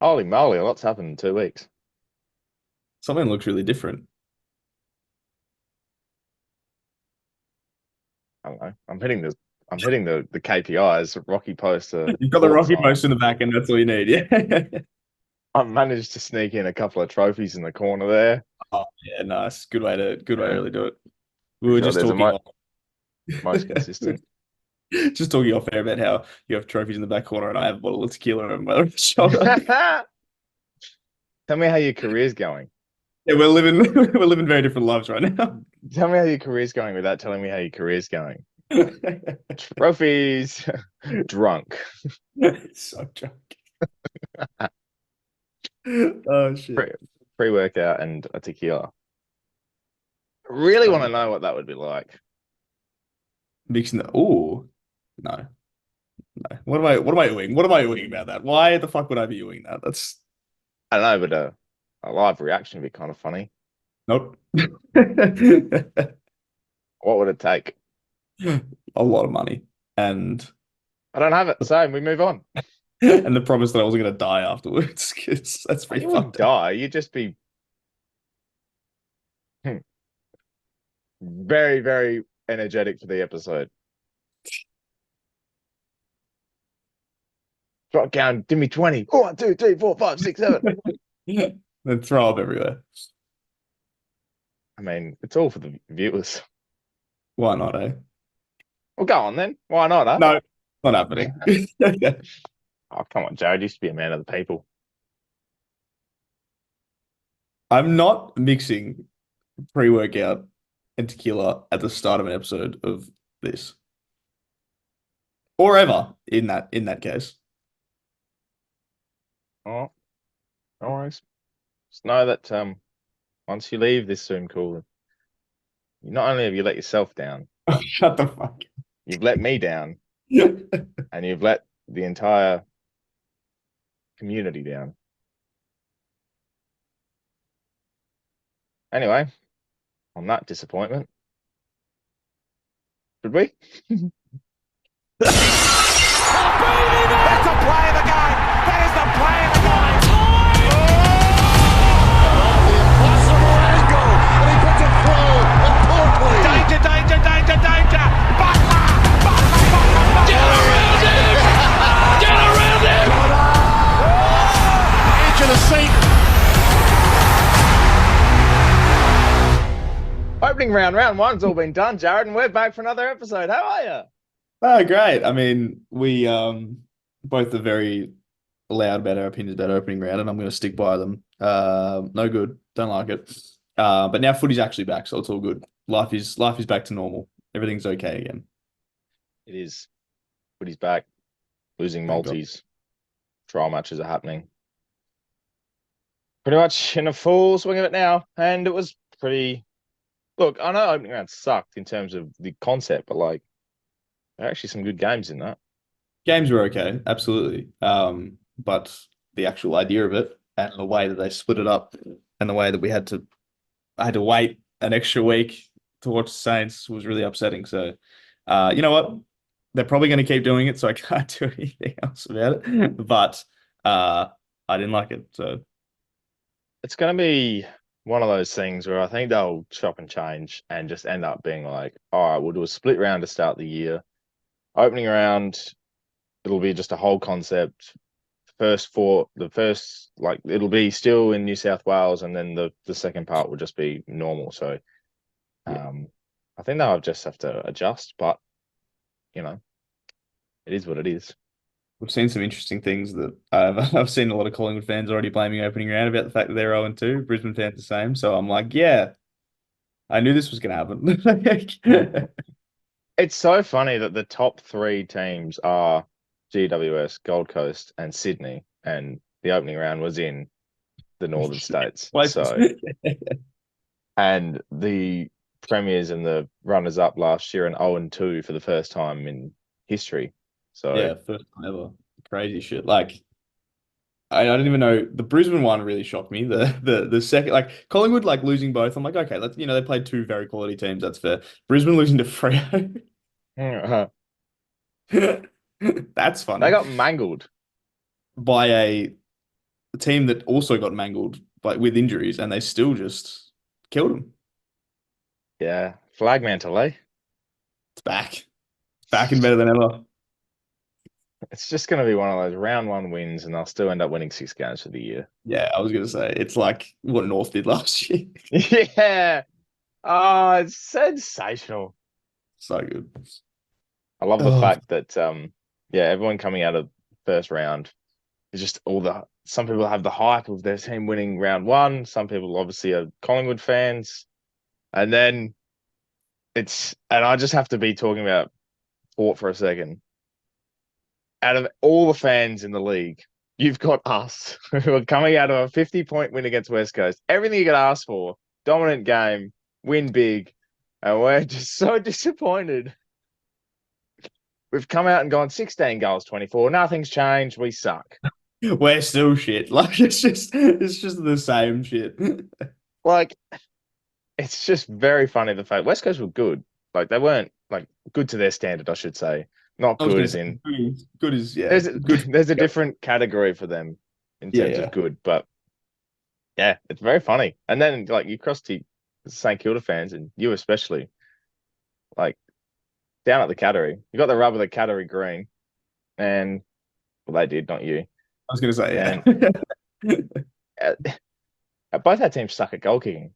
Holy moly, a lot's happened in 2 weeks. Something looks really different. I don't know. I'm hitting the KPIs. Rocky post a You've got the court Rocky sign. post in the back, and that's all you need. Yeah. I've managed to sneak in a couple of trophies in the corner there. Oh, yeah, nice. Good way to Yeah, really do it. We pretty were sure just there's a talking off, most consistent. just talking off air about how you have trophies in the back corner, and I have a bottle of tequila on my shoulder. Tell me how your career's going. Yeah, we're living we're living very different lives right now. Tell me how your career's going without telling me how your career's going. Trophies, drunk. So drunk. Oh shit. Pre pre-workout and a tequila. I really want to know what that would be like. Mixing the oh no. No. What am I doing? What am I doing about that? Why the fuck would I be doing that? That's I don't know, but a live reaction would be kind of funny. nope. What would it take? A lot of money. And I don't have it, so we move on. and the promise that I wasn't gonna die afterwards. 'Cause that's pretty You wouldn't fucked up. die. You'd just be very, very energetic for the episode. Drop down, give me 20. 1, 2, 3, 4, 5, 6, 7. Then throw up everywhere. I mean, it's all for the viewers. Why not, eh? Well, go on then. Why not, huh? No, not happening. Oh, come on, Jared used to be a man of the people. I'm not mixing pre-workout and tequila at the start of an episode of this. Or ever in that case. Oh, no worries. Just know that once you leave this Zoom call, you not only have you let yourself down, Shut the fuck. you've let me down, and you've let the entire community down. Anyway, on that disappointment, should we? That's the play of the game. That is the play of the game. The impossible angle, and he puts it through, and Portland. Danger, danger, danger, danger. Butler, Butler, Butler, Butler. Get around him. Get around him. Edge of the seat. Opening round one's all been done, Jared, and we're back for another episode. How are you? Oh, great. I mean, we both are very loud about our opinions about opening round, and I'm going to stick by them. No good. Don't like it. But now footy's actually back, so it's all good. Life is back to normal. Everything's okay again. It is. But he's back. Losing Thank God. multis. Trial matches are happening. Pretty much in a full swing of it now. And it was pretty. Look, I know opening round sucked in terms of the concept, but like, there are actually some good games in that. Games were okay, absolutely. But the actual idea of it and the way that they split it up and the way that I had to wait an extra week to watch the Saints was really upsetting. So, you know what? They're probably going to keep doing it, so I can't do anything else about it. But I didn't like it. So, It's going to be one of those things where I think they'll chop and change and just end up being like, all right, we'll do a split round to start the year. Opening round, it'll be just a whole concept. The first like it'll be still in New South Wales, and then the second part will just be normal. So, yeah. I think they'll just have to adjust, but you know, it is what it is. We've seen some interesting things that I've seen a lot of Collingwood fans already blaming opening round about the fact that they're 0-2. Brisbane fans the same. So I'm like, yeah, I knew this was going to happen. It's so funny that the top three teams are GWS, Gold Coast, and Sydney, and the opening round was in the northern states. So, and the premiers and the runners up last year and 0-2 for the first time in history. So, Yeah, first time ever. Crazy shit. Like I don't even know. The Brisbane one really shocked me. The second, like Collingwood, like losing both. I'm like, okay, let's they played two very quality teams. That's fair. Brisbane losing to Freo. they That's funny. got mangled. By a a team that also got mangled with injuries, and they still just killed them. Yeah, flag mantle, eh? It's back and better than ever. It's just going to be one of those round one wins, and they'll still end up winning 6 games for the year. Yeah, I was gonna say it's like what North did last year. Yeah. Oh, it's sensational. So good. I love the fact that everyone coming out of first round is just some people have the hype of their team winning round one. Some people obviously are Collingwood fans. And then and I just have to be talking about Port for a second. Out of all the fans in the league, you've got us who are coming out of a 50-point win against West Coast. Everything you could ask for. Dominant game, win big, and we're just so disappointed. We've come out and gone 16 goals, 24. Nothing's changed. We suck. We're still shit. Like it's just the same shit. Like, it's just very funny the fact West Coast were good. Like they weren't like good to their standard, I should say. Not good as in good as There's a different category for them in terms of good, but yeah, it's very funny. And then like you cross to St Kilda fans and you especially, like down at the Cattery, you got the rub of the Cattery green, and well, they did, not you. I was gonna say, both our teams suck at goal kicking.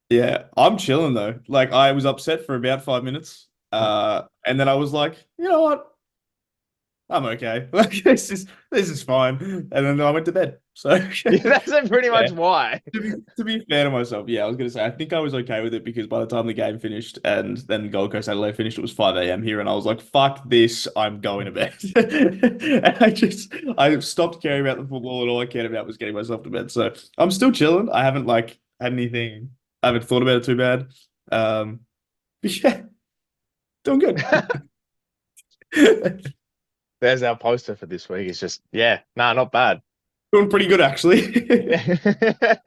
Yeah, I'm chilling though. Like I was upset for about 5 minutes. And then I was like, you know what? I'm okay. Like this is fine. And then I went to bed. So that's pretty much why. To be fair to myself, I was gonna say I think I was okay with it because by the time the game finished and then Gold Coast Adelaide finished, it was 5 a.m. here, and I was like, fuck this, I'm going to bed. And I stopped caring about the football, and all I cared about was getting myself to bed. So I'm still chilling. I haven't had anything. I haven't thought about it too bad. But yeah, doing good. There's our poster for this week. It's just, not bad. Doing pretty good, actually. It's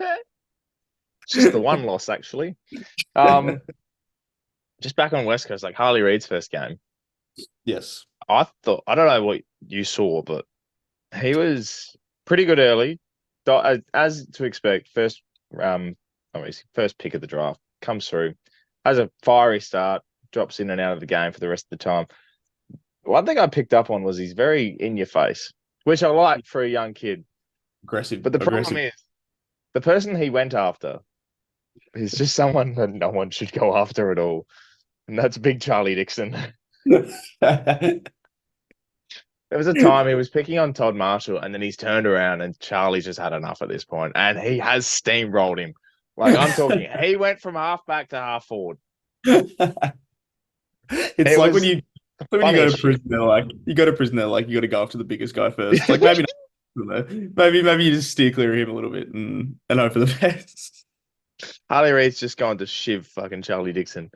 just the one loss, actually. Just back on West Coast, like Harley Reid's first game. Yes. I don't know what you saw, but he was pretty good early. As to expect, first pick of the draft, comes through, has a fiery start, drops in and out of the game for the rest of the time. One thing I picked up on was he's very in your face, which I like for a young kid. Aggressive. But the problem is, the person he went after is just someone that no one should go after at all. And that's Big Charlie Dixon. There was a time he was picking on Todd Marshall, and then he's turned around and Charlie's just had enough at this point, and he has steamrolled him. Like I'm talking, he went from half back to half forward. It's like when you go to prison, they're like, you go to go after the biggest guy first. Like maybe not, maybe you just steer clear of him a little bit and hope for the best. Harley Reid's just going to shiv fucking Charlie Dixon.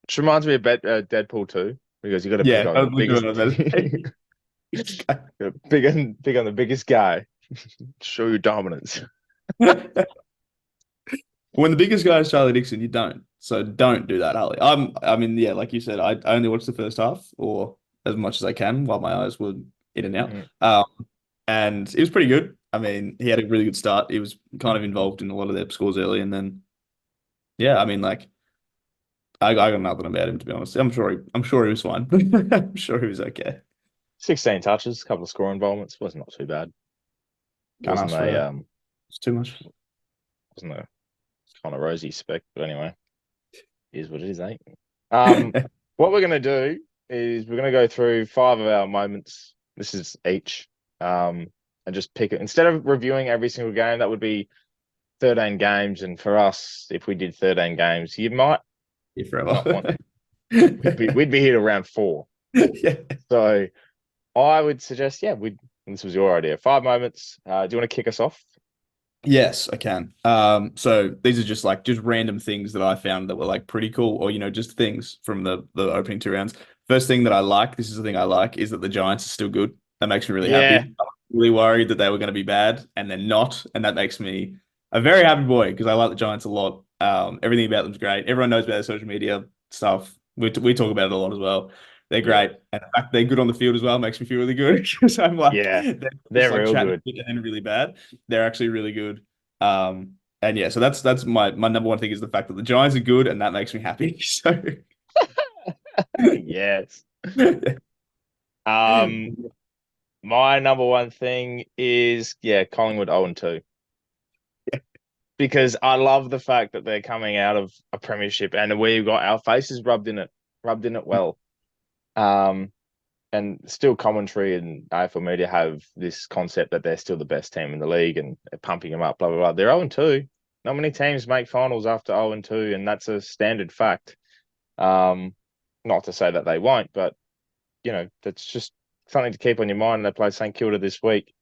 Which reminds me of Deadpool 2, because you got to pick on the biggest, big on the biggest guy. Show your dominance. When the biggest guy is Charlie Dixon, you don't. So don't do that, Harley. Like you said, I only watched the first half or as much as I can while my eyes were in and out. Mm-hmm. And it was pretty good. I mean, he had a really good start. He was kind of involved in a lot of their scores early, and then, I got nothing about him, to be honest. I'm sure he was fine. I'm sure he was okay. 16 touches, a couple of score involvements. Was not too bad. It's too much. Wasn't a kind of rosy spec, but anyway, is what it is, eh? What we're going to do is we're going to go through 5 of our moments. This is each, and just pick it. Instead of reviewing every single game, that would be 13 games. And for us, if we did 13 games, you might forever. We'd be here to round 4. Yeah. So I would suggest, this was your idea. 5 moments. Do you want to kick us off? Yes, I can. So these are just random things that I found that were like pretty cool, or just things from the opening 2 rounds. First thing that I like, this is the thing I like, is that the Giants are still good. That makes me really happy. I'm really worried that they were going to be bad, and they're not, and that makes me a very happy boy because I like the Giants a lot. Everything about them's great. Everyone knows about their social media stuff. We talk about it a lot as well. They're great. And the fact they're good on the field as well makes me feel really good because I'm like, Yeah, they're they're real good. and really bad. They're actually really good. And yeah, so that's my number one thing is the fact that the Giants are good, and that makes me happy. So Yes. My number one thing is Collingwood 0-2. Because I love the fact that they're coming out of a premiership and we've got our faces rubbed in it well. And still commentary and AFL media have this concept that they're still the best team in the league and they're pumping them up, blah, blah, blah. They're 0-2. Not many teams make finals after 0-2, and that's a standard fact. Not to say that they won't, but, that's just something to keep on your mind. They play St Kilda this week.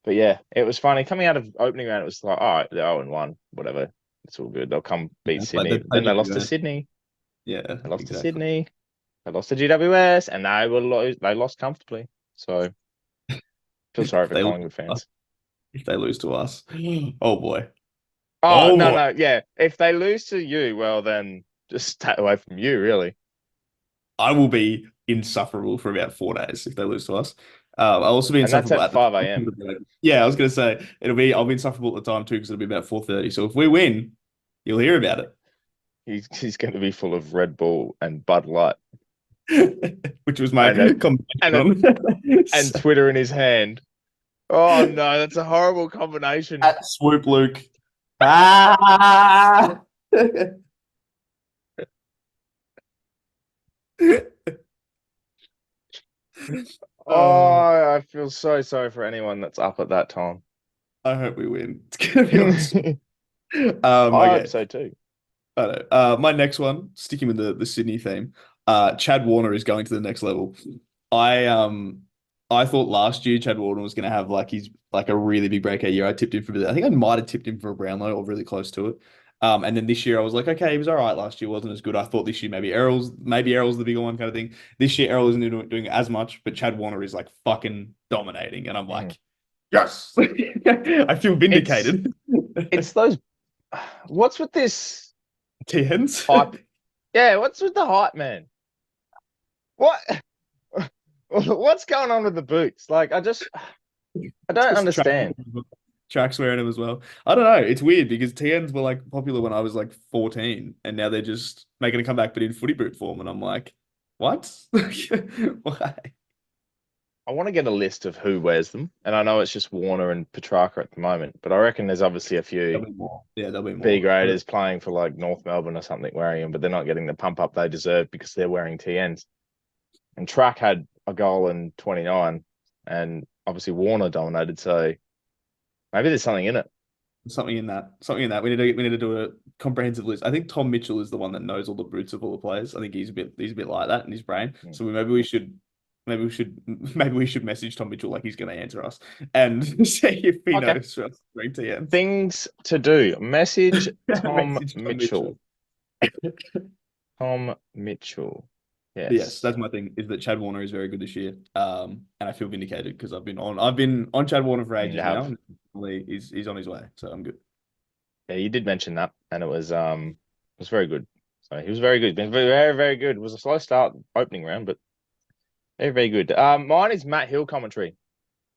But yeah, it was funny. Coming out of opening round, it was like, all right, they're 0-1, whatever. It's all good. They'll come beat Sydney. Then they lost to Sydney. Yeah. They lost to Sydney. They lost to GWS, and they lost comfortably. So feel sorry for Collingwood fans. If they lose to us. Oh boy. Oh, no. Yeah. If they lose to you, well then just stay away from you, really. I will be insufferable for about 4 days if they lose to us. I'll also be insufferable at 5 a.m. Yeah, I was going to say I'll be insufferable at the time too because it'll be about 4:30. So if we win, you'll hear about it. He's going to be full of Red Bull and Bud Light, which was my and Twitter in his hand. Oh no, that's a horrible combination. At Swoop Luke. Ah! I feel so sorry for anyone that's up at that time. I hope we win. It's gonna be awesome. I hope so too. I know. My next one, sticking with the Sydney theme, Chad Warner is going to the next level. I thought last year Chad Warner was going to have a really big breakout year. I tipped him for I think I might have tipped him for a Brownlow or really close to it. And then this year I was like, okay, he was all right last year, wasn't as good. I thought this year maybe Errol's the bigger one kind of thing. This year Errol isn't doing as much, but Chad Warner is like fucking dominating, and I'm like, yes, I feel vindicated. It's those. What's with this TNs hype? Yeah, what's with the hype, man? What's going on with the boots? Like, I don't understand. Track's wearing them as well. I don't know. It's weird because TNs were like popular when I was like 14, and now they're just making a comeback, but in footy boot form. And I'm like, what? Why? I want to get a list of who wears them, and I know it's just Warner and Petrarca at the moment, but I reckon there's obviously a few there'll be more. B graders playing for like North Melbourne or something wearing them, but they're not getting the pump up they deserve because they're wearing TNs. And Track had a goal in 29, and obviously Warner dominated, so maybe there's something in it. Something in that. We need to do a comprehensive list. I think Tom Mitchell is the one that knows all the boots of all the players. I think he's a bit like that in his brain. So maybe we should message Tom Mitchell like he's going to answer us and see if he knows for us TN. Things to do. Message Tom Mitchell. Tom Mitchell. Yes, that's my thing. Is that Chad Warner is very good this year, and I feel vindicated because I've been on Chad Warner for ages now. And he's on his way, so I'm good. Yeah, you did mention that, and it was very good. So he was very good. Been very, very good. It was a slow start opening round, but very, very good. Mine is Matt Hill commentary.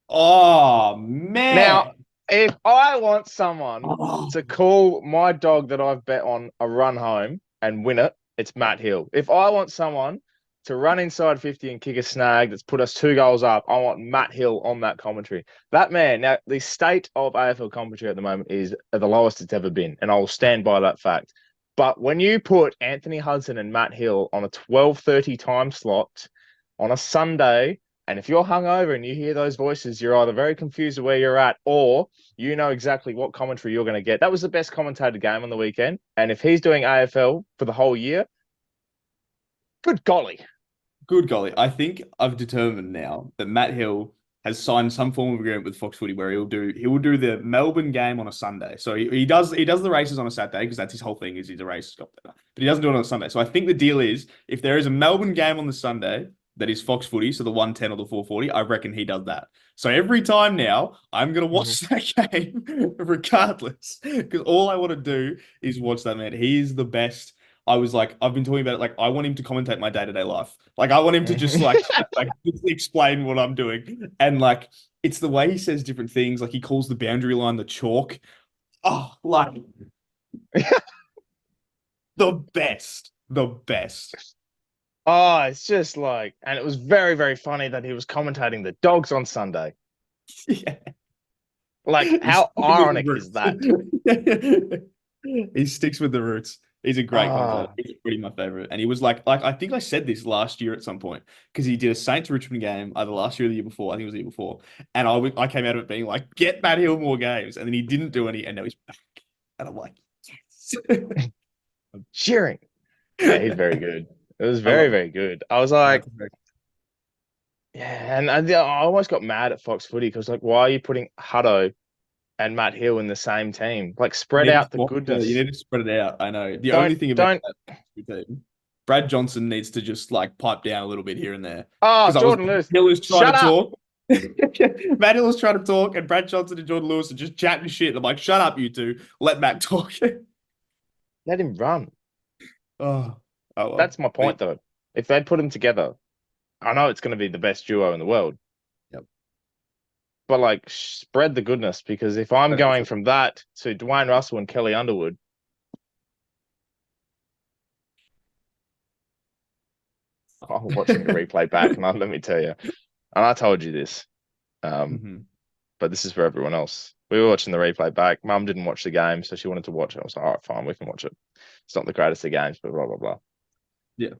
Oh man! Now, if I want someone to call my dog that I've bet on a run home and win it, it's Matt Hill. If I want someone to run inside 50 and kick a snag that's put us 2 goals up, I want Matt Hill on that commentary. That man, now the state of AFL commentary at the moment is at the lowest it's ever been, and I'll stand by that fact. But when you put Anthony Hudson and Matt Hill on a 12:30 time slot on a Sunday, and if you're hungover and you hear those voices, you're either very confused of where you're at or you know exactly what commentary you're going to get. That was the best commentated game on the weekend. And if he's doing AFL for the whole year, good golly. Good golly. I think I've determined now that Matt Hill has signed some form of agreement with Fox Footy where he will do the Melbourne game on a Sunday. So he does the races on a Saturday because that's his whole thing is he's a race commentator. But he doesn't do it on a Sunday. So I think the deal is if there is a Melbourne game on the Sunday that is Fox Footy, so the 110 or the 440, I reckon he does that. So every time now, I'm going to watch that game regardless because all I want to do is watch that man. He is the best. I was like, I've been talking about it. Like, I want him to commentate my day-to-day life. Like, I want him to just like just explain what I'm doing. And like, it's the way he says different things. Like, he calls the boundary line the chalk. Oh, like the best. The best. Oh, it's just like, and it was very, very funny that he was commentating the Dogs on Sunday. Yeah. Like, how ironic is that? He sticks with the roots. He's a great commentator. Ah. He's pretty my favorite. And he was like I think I said this last year at some point because he did a Saints Richmond game either last year or the year before. I think it was the year before. And I came out of it being like, get Matt Hill more games. And then he didn't do any, and now he's back. And I'm like, yes. I'm cheering. Yeah, he's very good. It was very, very good. I was like, yeah, and I almost got mad at Fox Footy because, like, why are you putting Hutto and Matt Hill in the same team? Like, spread out the goodness. You need to spread it out. I know. The only thing about that team, Brad Johnson needs to just like pipe down a little bit here and there. Oh, Jordan Lewis. Hill is trying to talk. Matt Hill is trying to talk, and Brad Johnson and Jordan Lewis are just chatting shit. I'm like, shut up, you two. Let Matt talk. Let him run. Oh well. That's my point, though. If they'd put them together, I know it's going to be the best duo in the world. Yep. But like, spread the goodness, because if I'm going from that to Dwayne Russell and Kelly Underwood, I'm watching the replay back, and let me tell you, and I told you this, but this is for everyone else. We were watching the replay back. Mum didn't watch the game, so she wanted to watch it. I was like, all right, fine, we can watch it. It's not the greatest of games, but blah, blah, blah. Yeah.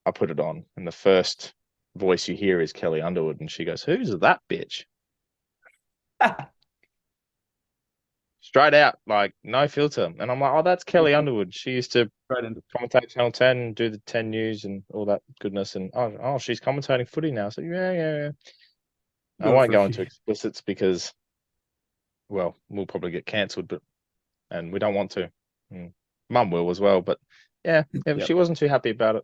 I put it on, and the first voice you hear is Kelly Underwood, and she goes, "Who's that bitch?" Straight out, like, no filter. And I'm like, oh, that's Kelly Underwood. She used to commentate Channel 10, do the 10 News and all that goodness. And oh, she's commentating footy now. So yeah. I won't go into explicits because, well, we'll probably get cancelled, and we don't want to. Mum will as well, but yeah, she wasn't too happy about it.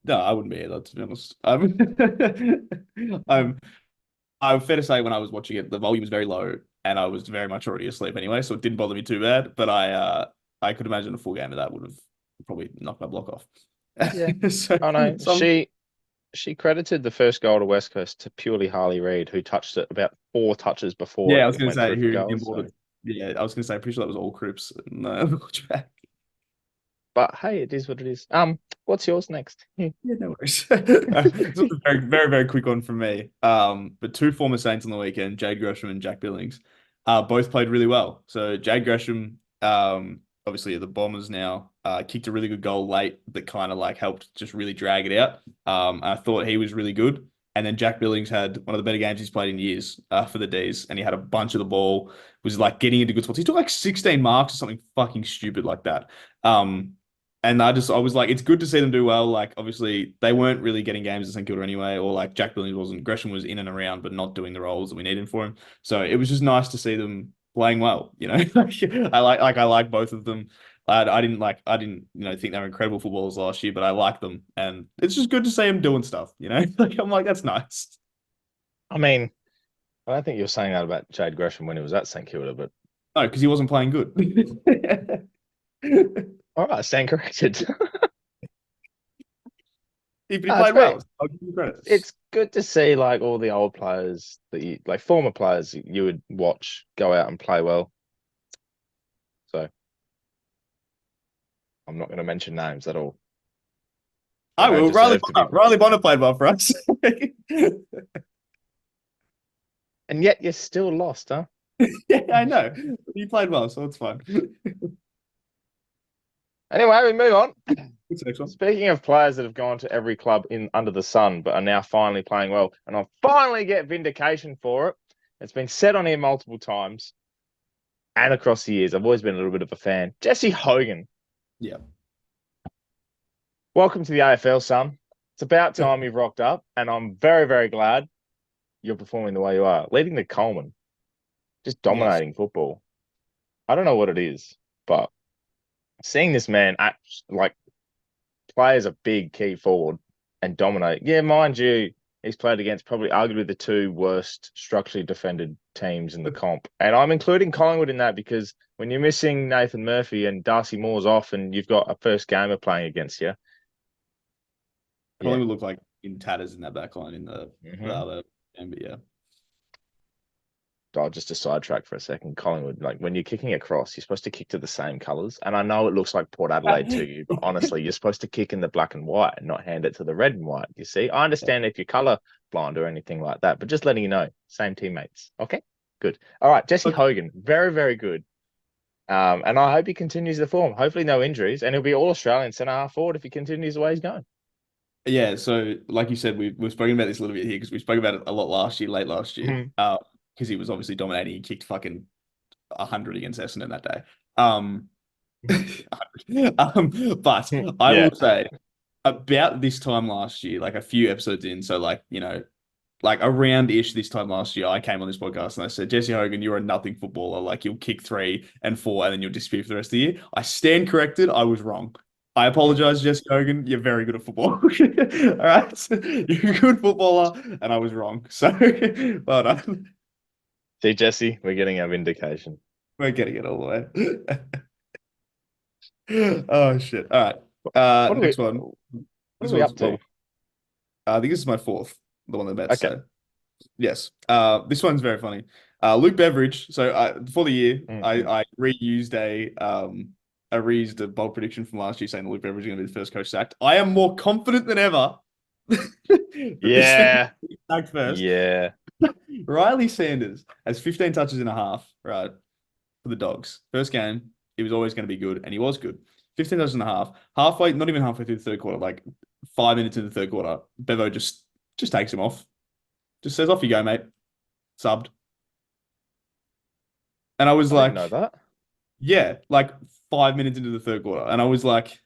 No, I wouldn't be either, to be honest. I'm fair to say when I was watching it, the volume was very low, and I was very much already asleep anyway, so it didn't bother me too bad. But I could imagine a full game of that would have probably knocked my block off. Yeah. She credited the first goal to West Coast to purely Harley Reid, who touched it about 4 touches before. Yeah, I was going to say Yeah, I was going to say, I'm pretty sure that was all Cripps. No, but hey, it is what it is. What's yours next? Yeah, no worries. This was a very, very, very quick one from me. But 2 former Saints on the weekend, Jade Gresham and Jack Billings, both played really well. So Jade Gresham, obviously the Bombers now, kicked a really good goal late that kind of like helped just really drag it out. I thought he was really good. And then Jack Billings had one of the better games he's played in years for the D's, and he had a bunch of the ball, was like getting into good spots. He took like 16 marks or something fucking stupid like that. And I was like, it's good to see them do well. Like, obviously, they weren't really getting games at St Kilda anyway, or like Jack Billings wasn't. Gresham was in and around, but not doing the roles that we needed for him. So it was just nice to see them playing well. You know, I like both of them. I didn't think they were incredible footballers last year, but I like them, and it's just good to see them doing stuff. You know, like I'm like, that's nice. I mean, I don't think you were saying that about Jade Gresham when he was at St Kilda, but no, because he wasn't playing good. All right, stand corrected. If he played well, I'll give you credit. It's good to see like all the old players that you like, former players you would watch go out and play well. So I'm not going to mention names at all. I will. Riley Bonner played well for us. And yet you're still lost, huh? Yeah, I know. You played well, so it's fine. Anyway, we move on. What's the next one? Speaking of players that have gone to every club under the sun, but are now finally playing well, and I'll finally get vindication for it. It's been said on here multiple times, and across the years, I've always been a little bit of a fan. Jesse Hogan. Yeah. Welcome to the AFL, son. It's about time you've rocked up, and I'm very, very glad you're performing the way you are. Leading the Coleman, just dominating football. I don't know what it is, but seeing this man play as a big key forward and dominate. Yeah, mind you, he's played against probably arguably the two worst structurally defended teams in the comp. And I'm including Collingwood in that because when you're missing Nathan Murphy and Darcy Moore's off and you've got a first gamer playing against you. Collingwood look like in tatters in that back line in the other game, but yeah. I'll just sidetrack for a second. Collingwood, like when you're kicking across, you're supposed to kick to the same colours. And I know it looks like Port Adelaide to you, but honestly, you're supposed to kick in the black and white and not hand it to the red and white. You see, I understand if you're colour blind or anything like that, but just letting you know, same teammates. Okay, good. All right, Jesse Hogan, very, very good. And I hope he continues the form. Hopefully, no injuries, and he'll be all Australian centre half forward if he continues the way he's going. Yeah, so like you said, we've spoken about this a little bit here because we spoke about it a lot late last year. Because he was obviously dominating. He kicked fucking 100 against Essendon that day. But I will say about this time last year, like a few episodes in, so like, you know, like around-ish this time last year, I came on this podcast and I said, Jesse Hogan, you're a nothing footballer. Like you'll kick 3 and 4 and then you'll disappear for the rest of the year. I stand corrected. I was wrong. I apologize, Jesse Hogan. You're very good at football. All right. You're a good footballer and I was wrong. So well done. See, Jesse, we're getting our vindication. We're getting it all the way. Oh, shit. All right. Next one. What are we up to? I think this is my fourth, the one I'm about to say. Yes. This one's very funny. Luke Beveridge. So before the year, I reused a bold prediction from last year saying that Luke Beveridge is going to be the first coach sacked. I am more confident than ever. Yeah. Sacked first. Yeah. Riley Sanders has 15 touches and a half, right, for the Dogs. First game, he was always going to be good, and he was good. 15 touches and a half. Halfway, not even halfway through the third quarter, like 5 minutes into the third quarter, Bevo just takes him off. Just says, off you go, mate. Subbed. And I was like, know that. Yeah, like 5 minutes into the third quarter. And I was like,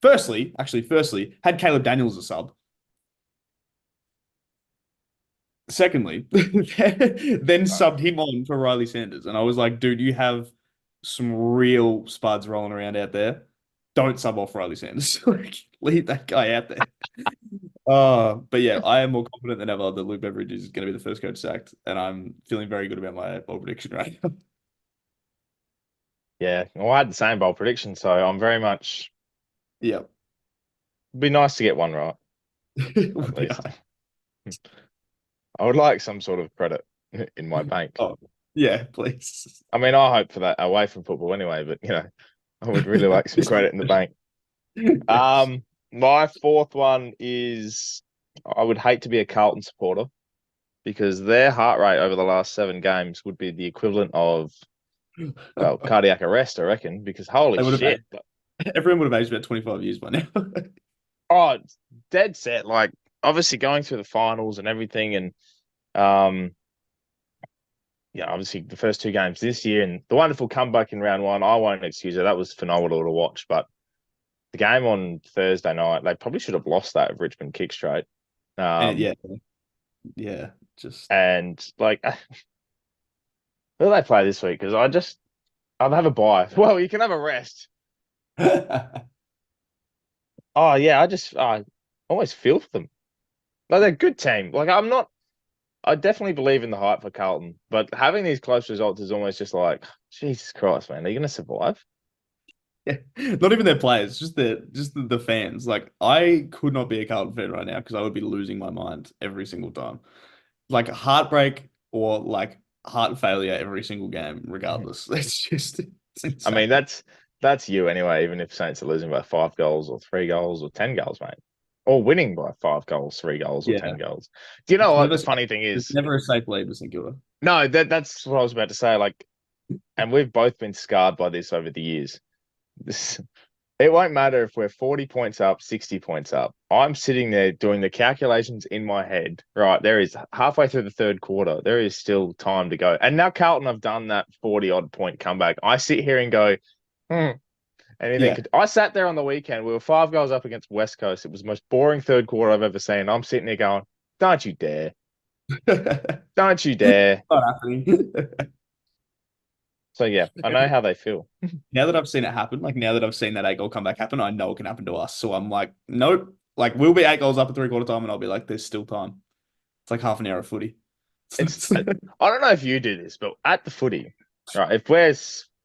firstly, had Caleb Daniels a sub. Secondly, then subbed him on for Riley Sanders. And I was like, dude, you have some real spuds rolling around out there. Don't sub off Riley Sanders. Like, leave that guy out there. But yeah, I am more confident than ever that Luke Beveridge is going to be the first coach sacked. And I'm feeling very good about my bold prediction right now. Yeah, well, I had the same bold prediction, so I'm very much. Yeah. It'd be nice to get one right. At least. I would like some sort of credit in my bank. Oh, yeah, please. I mean, I hope for that away from football anyway, but, you know, I would really like some credit in the bank. My fourth one is I would hate to be a Carlton supporter because their heart rate over the last 7 games would be the equivalent of cardiac arrest, I reckon, because holy shit. Everyone would have aged about 25 years by now. Oh, dead set. Like, obviously going through the finals and everything, and obviously the first 2 games this year and the wonderful comeback in round 1, I won't excuse it. That was phenomenal to watch. But the game on Thursday night, they probably should have lost that if Richmond kicked straight. And like, who do they play this week? Because I'll have a bye. Well, you can have a rest. Oh yeah, I always feel for them. Like, they're a good team. Like, I definitely believe in the hype for Carlton, but having these close results is almost just like, Jesus Christ, man, are you going to survive? Yeah, not even their players, just the fans. Like, I could not be a Carlton fan right now because I would be losing my mind every single time. Like, heartbreak or like heart failure every single game, regardless. It's insane. I mean, that's you anyway, even if Saints are losing by 5 goals or 3 goals or 10 goals, mate. Or winning by 5 goals, 3 goals, or 10 goals. Do you know what the funny thing is? It's never a safe lead with St Kilda. No, that's what I was about to say. Like, and we've both been scarred by this over the years. It won't matter if we're 40 points up, 60 points up. I'm sitting there doing the calculations in my head. Right, there is halfway through the third quarter. There is still time to go. And now Carlton have done that 40-odd point comeback. I sit here and go, I sat there on the weekend. We were 5 goals up against West Coast. It was the most boring third quarter I've ever seen. I'm sitting there going, don't you dare. Don't you dare. Not happening. So, yeah, I know how they feel. Now that I've seen it happen, like now that I've seen that 8-goal comeback happen, I know it can happen to us. So I'm like, nope. Like, we'll be 8 goals up at 3/4 time and I'll be like, there's still time. like half an hour of footy. It's I don't know if you do this, but at the footy, right? If we're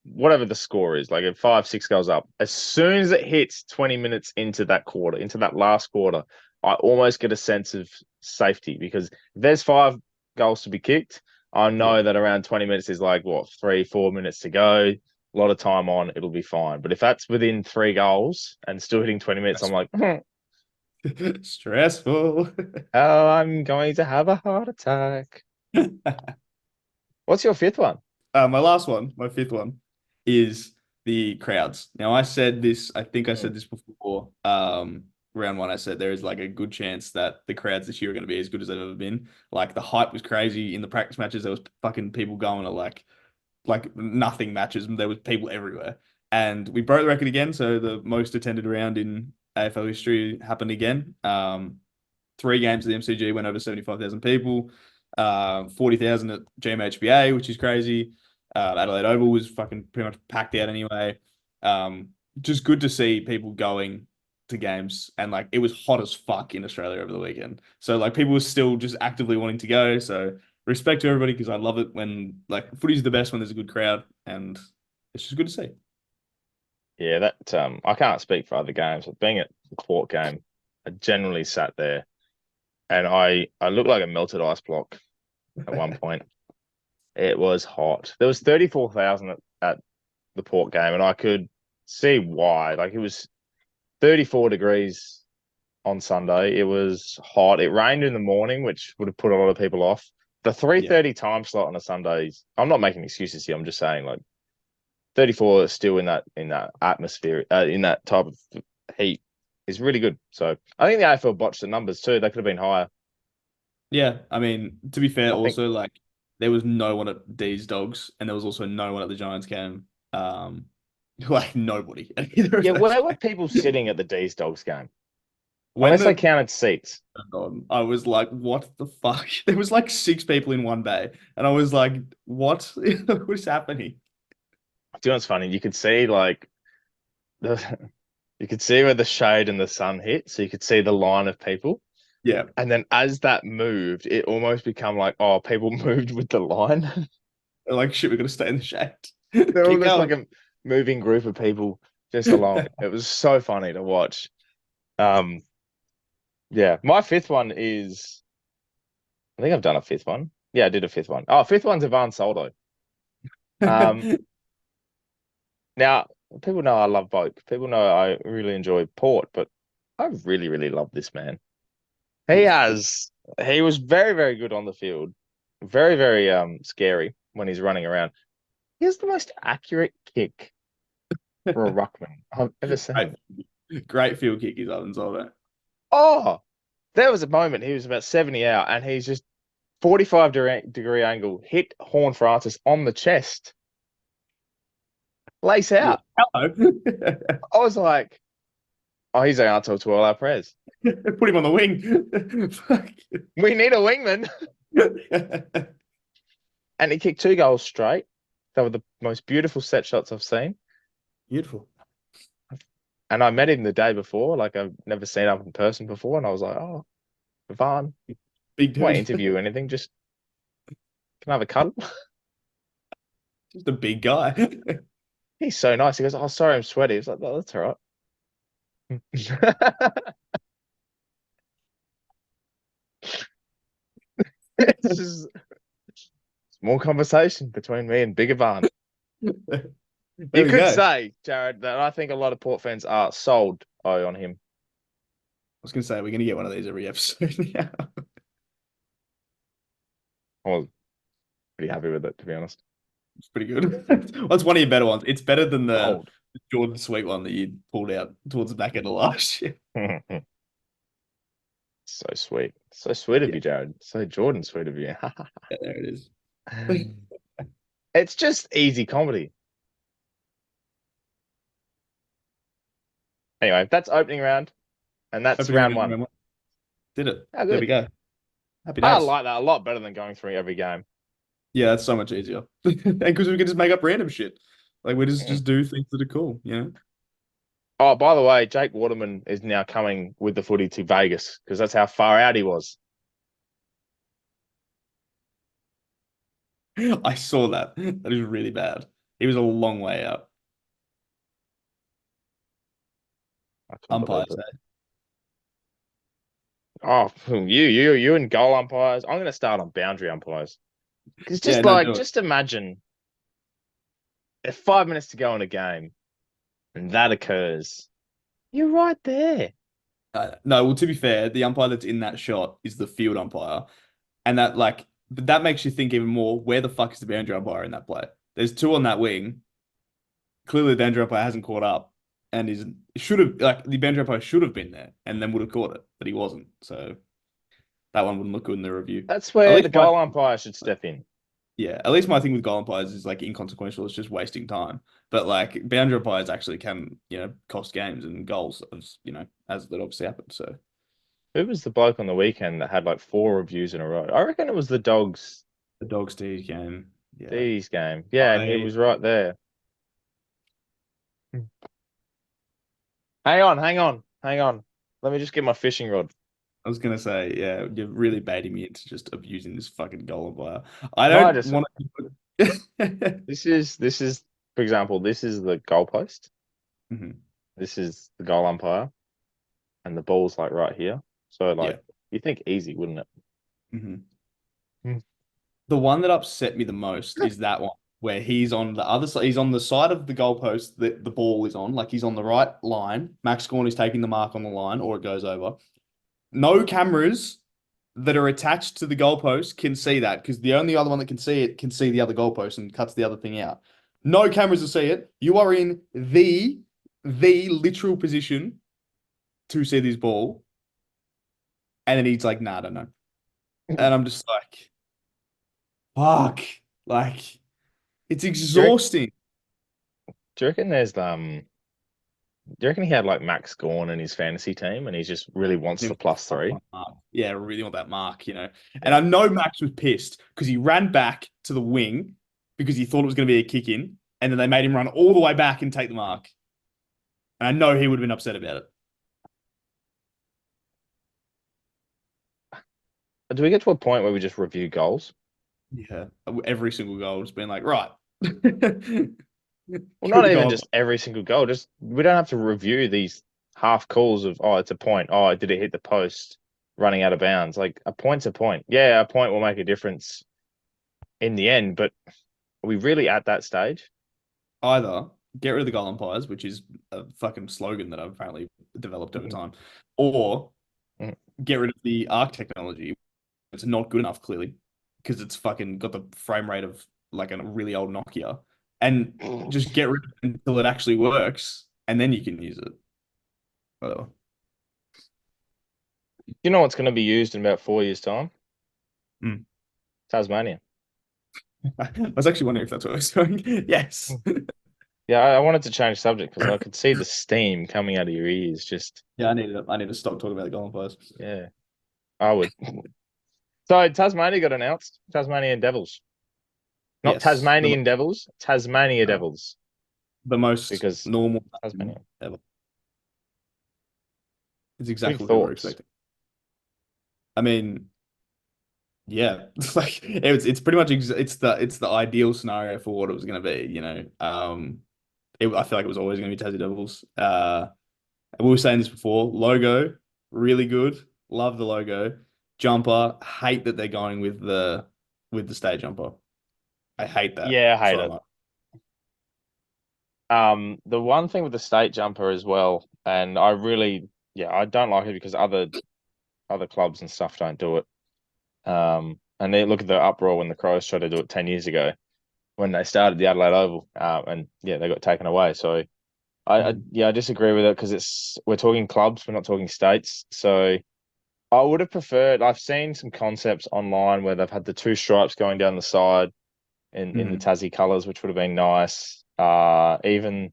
whatever the score is, like if 5-6 goes up, as soon as it hits 20 minutes into that quarter, into that last quarter, I almost get a sense of safety because if there's 5 goals to be kicked, I know that around 20 minutes is like what 3-4 minutes to go. A lot of time on, it'll be fine. But if that's within 3 goals and still hitting 20 minutes, I'm like, stressful. oh, I'm going to have a heart attack. What's your fifth one? My fifth one, is the crowds. Now, I said this, I think I said this before. Round one, I said there is like a good chance that the crowds this year are going to be as good as they've ever been. Like the hype was crazy in the practice matches. There was fucking people going to like nothing matches. There was people everywhere. And we broke the record again. So the most attended round in AFL history happened again. 3 games at the MCG went over 75,000 people. 40,000 at GMHBA, which is crazy. Adelaide Oval was fucking pretty much packed out anyway. Just good to see people going to games, and like it was hot as fuck in Australia over the weekend. So like people were still just actively wanting to go. So respect to everybody because I love it when like footy's the best when there's a good crowd, and it's just good to see. Yeah, that I can't speak for other games, but being at the Port game, I generally sat there and I looked like a melted ice block at one point. It was hot. There was 34,000 at the Port game, and I could see why. Like it was 34 degrees on Sunday. It was hot. It rained in the morning, which would have put a lot of people off. The 3:30 time slot on a Sunday, I'm not making excuses here. I'm just saying like 34 is still in that atmosphere, in that type of heat is really good. So I think the AFL botched the numbers too. They could have been higher. Yeah, I mean, to be fair, also like there was no one at D's Dogs, and there was also no one at the Giants game. Like nobody. Yeah, where were people sitting at the D's Dogs game? Unless they counted seats. I was like, what the fuck? There was like 6 people in one bay, and I was like, what was happening? Do you know what's funny? You could see like you could see where the shade and the sun hit, so you could see the line of people. Yeah. And then as that moved, it almost become like, oh, people moved with the line. They're like, shit, we're gonna stay in the shade. They're all just like a moving group of people just along. It was so funny to watch. Yeah, my fifth one is, I think I've done a fifth one. Yeah, I did a fifth one. Oh, fifth one's Ivan Soldo. Now, people know I love Boak. People know I really enjoy Port, but I really, really love this man. He was very, very good on the field. Very, very scary when he's running around. He has the most accurate kick for a ruckman I've ever seen. Great field kick is Ivan Soldo. Oh, there was a moment he was about 70 out and he's just 45-degree angle, hit Horne-Francis on the chest. Lace out. Hello. I was like, oh, he's an answer to all our prayers. Put him on the wing. We need a wingman. And he kicked 2 goals straight. They were the most beautiful set shots I've seen. Beautiful. And I met him the day before. Like I've never seen him in person before. And I was like, oh, Ivan, big dude. Won't interview or anything. Just can I have a cuddle? Just a big guy. He's so nice. He goes, oh, sorry, I'm sweaty. He's like, oh, that's all right. It's just small conversation between me and Big Ivan. You could say, Jared, that I think a lot of Port fans are sold on him. I was going to say, we're going to get one of these every episode now. I was pretty happy with it, to be honest. It's pretty good. Well, it's one of your better ones. It's better than the Jordan Sweet one that you pulled out towards the back end of last year. So sweet. So sweet of you, Jared. So Jordan sweet of you. Yeah, there it is. It's just easy comedy. Anyway, that's opening round. And that's round one. Did it. How good. There we go. Happy days. I like that a lot better than going through every game. Yeah, that's so much easier. And because we can just make up random shit. Like we just do things that are cool, you know? Oh, by the way, Jake Waterman is now coming with the footy to Vegas because that's how far out he was. I saw that. That is really bad. He was a long way out. I couldn't believe Umpires, it. eh? Oh, you and goal umpires. I'm going to start on boundary umpires. Because Yeah, just no, like, do it. just imagine if 5 minutes to go in a game and that occurs, you're right there. No, well, to be fair, the umpire that's in that shot is the field umpire, and that makes you think even more. Where the fuck is the boundary umpire in that play? There's two on that wing. Clearly, the boundary umpire hasn't caught up, and should have the boundary umpire should have been there and then would have caught it, but he wasn't. So that one wouldn't look good in the review. That's At where the least my goal umpire should step in. Yeah, at least my thing with goal umpires is like inconsequential. It's just wasting time. But like boundary umpires actually can, cost games and goals, as that obviously happened. So Who was the bloke on the weekend that had like 4 reviews in a row? I reckon it was the Dogs the Dogs D's game, yeah. D's game. Yeah, and he was right there. Hang on. Let me just get my fishing rod. I was gonna say, yeah, you're really baiting me into just abusing this fucking goal umpire. I No, I don't just want to. this is for example, this is the goalpost. Mhm. This is the goal umpire, and the ball's like right here. So like Yeah. you think easy, wouldn't it? Mhm. Mm. The one that upset me the most is that one where he's on the other side. He's on the side of the goalpost that the ball is on. Like he's on the right line. Max Gawn is taking the mark on the line, or it goes over. No cameras that are attached to the goalpost can see that because the only other one that can see it can see the other goalpost and cuts the other thing out. No cameras to see it. You are in the literal position to see this ball. And then he's like, nah, I don't know. And I'm just like, fuck. Like, it's exhausting. Do you reckon do you reckon he had like Max Gawn in his fantasy team and he just really wants the +3? Yeah, I really want that mark, And I know Max was pissed because he ran back to the wing because he thought it was going to be a kick in, and then they made him run all the way back and take the mark. And I know he would have been upset about it. Do we get to a point where we just review goals? Yeah, every single goal has been like, right. Well, not even just every single goal. Just we don't have to review these half calls of it's a point. Oh, did it hit the post? Running out of bounds. Like a point's a point. Yeah, a point will make a difference in the end. But are we really at that stage? Either get rid of the goal umpires, which is a fucking slogan that I've apparently developed over time, or get rid of the ARC technology. It's not good enough, clearly, because it's fucking got the frame rate of like a really old Nokia. And just get rid of it until it actually works, and then you can use it. Whatever. You know what's going to be used in about 4 years' time? Tasmania. I was actually wondering if that's what I was doing. Yes. Yeah, I wanted to change subject because I could see the steam coming out of your ears. Just I need to stop talking about the goal umpires. yeah, I would. So Tasmania got announced. Tasmanian Devils. Not Yes, Tasmanian Devils, Tasmania Devils. The most because normal Tasmania ever. It's exactly what we were expecting. I mean, yeah, it's like it's pretty much it's the ideal scenario for what it was going to be. I feel like it was always going to be Tassie Devils. We were saying this before. Logo really good. Love the logo. Jumper. Hate that they're going with the state jumper. I hate that. Yeah, I hate so it. much. The one thing with the state jumper as well, and I don't like it because other clubs and stuff don't do it. And they look at the uproar when the Crows tried to do it 10 years ago when they started the Adelaide Oval, and they got taken away. So I disagree with it because we're talking clubs, we're not talking states. So I would have preferred. I've seen some concepts online where they've had the 2 stripes going down the side in the Tassie colours, which would have been nice. Even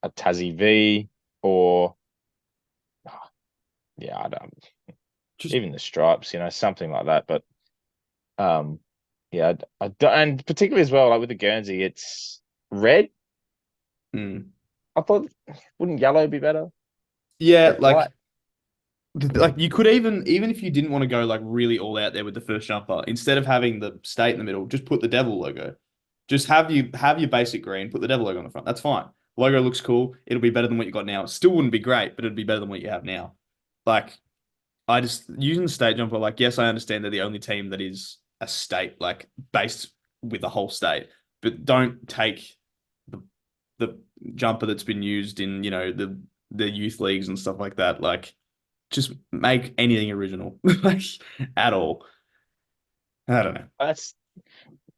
a Tassie V or I don't. Even the stripes, something like that. But I don't, and particularly as well, like with the Guernsey, it's red. I thought, wouldn't yellow be better? Yeah, Like Like you could even if you didn't want to go like really all out there with the first jumper, instead of having the state in the middle, just put the devil logo. Just have your basic green, put the devil logo on the front. That's fine. Logo looks cool. It'll be better than what you got now. It still wouldn't be great, but it'd be better than what you have now. Like I just using the state jumper, like yes, I understand they're the only team that is a state, like based with the whole state, but don't take the the jumper that's been used in, the youth leagues and stuff like that. Like just make anything original, like at all. I don't know. That's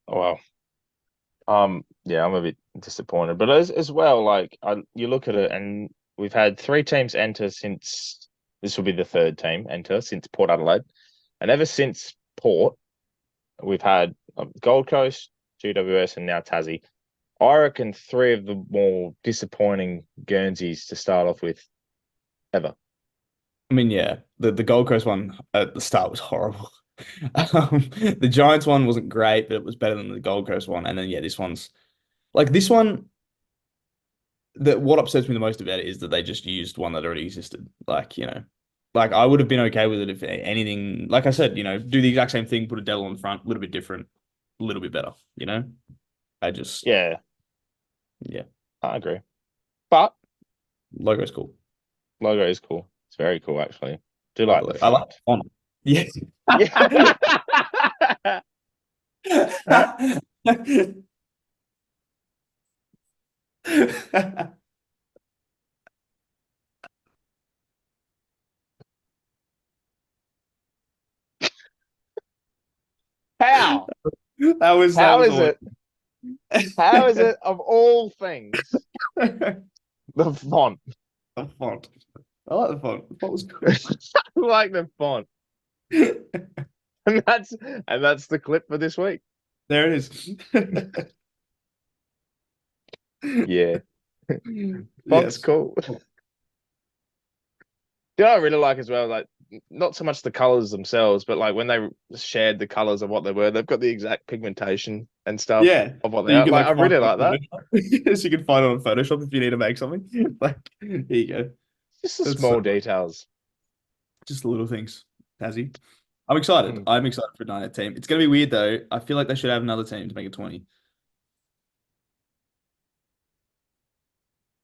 well, yeah, I'm a bit disappointed, but as well, like you look at it, and we've had three teams enter since this will be the third team enter since Port Adelaide, and ever since Port, we've had Gold Coast, GWS, and now Tassie. I reckon three of the more disappointing Guernseys to start off with ever. I mean, yeah, the Gold Coast one at the start was horrible. The Giants one wasn't great, but it was better than the Gold Coast one. And then yeah, this one's like this one. That what upsets me the most about it is that they just used one that already existed. Like like I would have been okay with it if anything. Like I said, do the exact same thing, put a devil on the front, a little bit different, a little bit better. I just Yeah, yeah, I agree. But logo's cool. logo is cool. It's very cool, actually. Do like the I like font. the font. Yes. How? That How was is it? How is it of all things the font? The font. I like the font. The font was cool. I like the font. And that's the clip for this week. There it is. Yeah. Font's Yes. cool. You know what I really like as well? Like not so much the colors themselves, but like when they shared the colors of what they were, they've got the exact pigmentation and stuff Yeah. of what So they you are. can Like I find really it like on that. Photoshop. So you can find it on Photoshop if you need to make something. Like, here you go. Just the That's small so- details. Just the little things. Tassie. I'm excited. Mm. I'm excited for a 9 team. It's gonna be weird though. I feel like they should have another team to make it 20.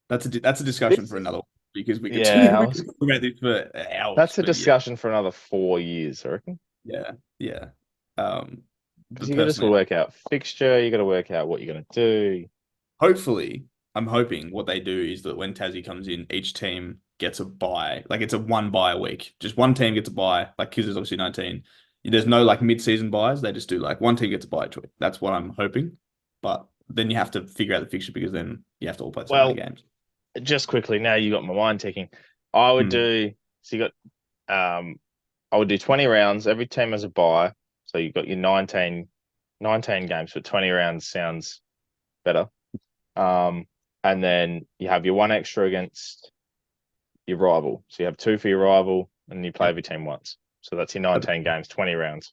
That's a discussion for another one because we could Yeah, we could talk about this for hours. that's a but yeah. discussion for another 4 years, I reckon. Yeah. Because you got to work out fixture, you got to work out what you're going to do. Hopefully, I'm hoping what they do is that when Tassie comes in, each team gets a bye. Like it's a one bye a week. Just one team gets a bye. Like because there's obviously 19. There's no like mid-season buys. They just do like one team gets a bye each week. That's what I'm hoping. But then you have to figure out the fixture because then you have to all play so many games. Just quickly, now you got my mind ticking. I would do so you got I would do 20 rounds. Every team has a bye. So you've got your 19 games, but 20 rounds sounds better. And then you have your one extra against your rival. So you have two for your rival and you play every team once. So that's your 19 games, 20 rounds.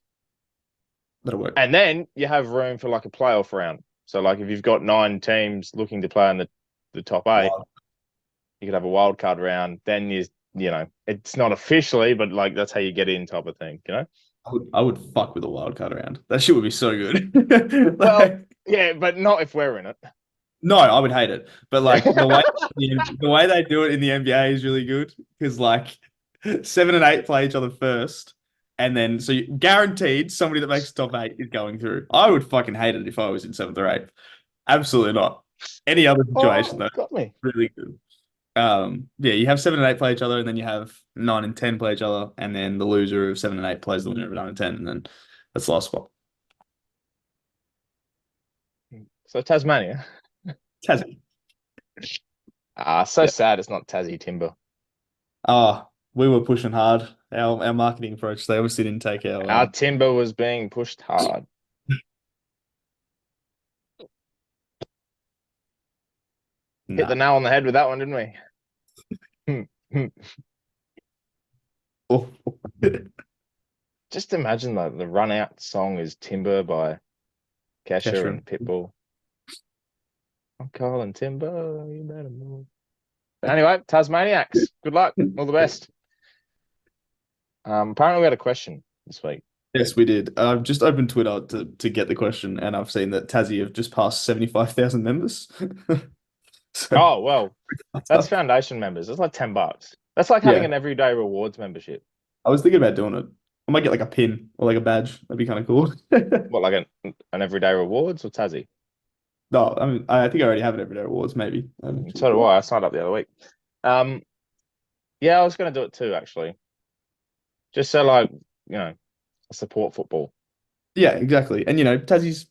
That'll work. And then you have room for like a playoff round. So like if you've got 9 teams looking to play in the top 8, you could have a wild card round. Then it's not officially, but like that's how you get in type of thing, I would fuck with a wild card round. That shit would be so good. Well, yeah, but not if we're in it. No, I would hate it. But like the way they do it in the NBA is really good because like 7 and 8 play each other first, and then so guaranteed somebody that makes top 8 is going through. I would fucking hate it if I was in 7th or 8th. Absolutely not. Any other situation though, got me. really good. Yeah, you have 7 and 8 play each other, and then you have 9 and 10 play each other, and then the loser of 7 and 8 plays the winner of 9 and 10, and then that's the last spot. So Tasmania. Tassie. So sad it's not Tassie Timber. We were pushing hard. Our marketing approach, they obviously didn't take Our timber was being pushed hard. Hit the nail on the head with that one, didn't we? Oh. Just imagine the run out song is Timber by Kesha and Pitbull. I'm calling Timber, you better move. Anyway, Tasmaniacs, good luck. All the best. Apparently we had a question this week. Yes, we did. I've just opened Twitter to get the question, and I've seen that Tassie have just passed 75,000 members. So Oh, well, that's foundation members. That's like $10. That's like having Yeah. an everyday rewards membership. I was thinking about doing it. I might get like a pin or like a badge. That'd be kind of cool. What, like an everyday rewards or Tassie? No, I mean, I think I already have it everyday rewards, maybe. So do I. I signed up the other week. Yeah, I was going to do it too, actually. Just so, like, support football. Yeah, exactly. And Tassie's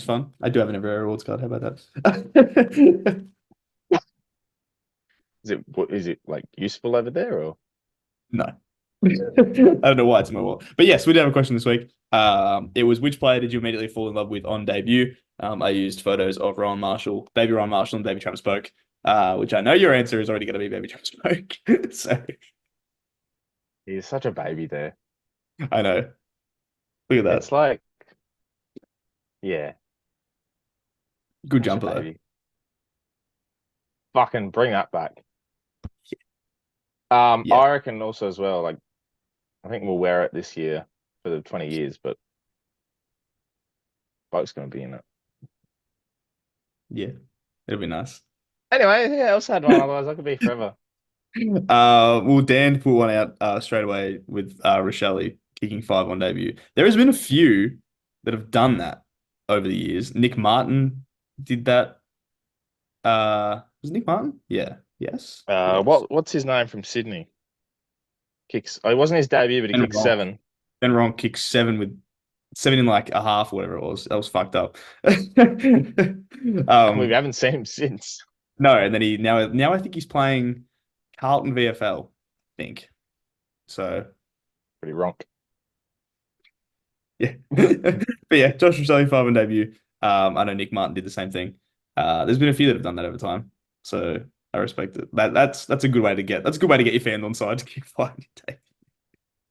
fun. I do have an everyday rewards card. How about that? Is it like useful over there or? No. I don't know why it's in my wall. But yes, we did have a question this week. It was, which player did you immediately fall in love with on debut? I used photos of Rowan Marshall, baby Rowan Marshall, and baby Travis Spoke, which I know your answer is already going to be baby Travis Spoke. So He's such a baby there. I know. Look at that. It's like, yeah, Good such a jumper though. baby. Fucking bring that back. I reckon also as well, like, I think we'll wear it this year for the 20 years, but Spoke's going to be in it. Yeah, it'll be nice. Anyway, yeah, I also had one, otherwise I could be forever. Well, Dan put one out straight away with Rochelle kicking 5 on debut. There has been a few that have done that over the years. Nick Martin did that. Was it Nick Martin? Yeah. Yes. Yes. What's his name from Sydney? Kicks. Oh, it wasn't his debut, but he Ben kicked Ronk. 7. Ben Ronk kicked 7 with 7 in like a half, whatever it was. That was fucked up. We haven't seen him since. No, and then he now I think he's playing Carlton VFL, I think. So Pretty ronk. yeah. But yeah, Josh Roselli 5 on debut. I know Nick Martin did the same thing. There's been a few that have done that over time. So I respect it. That's a good way to get your fans on side to kick 5 on debut.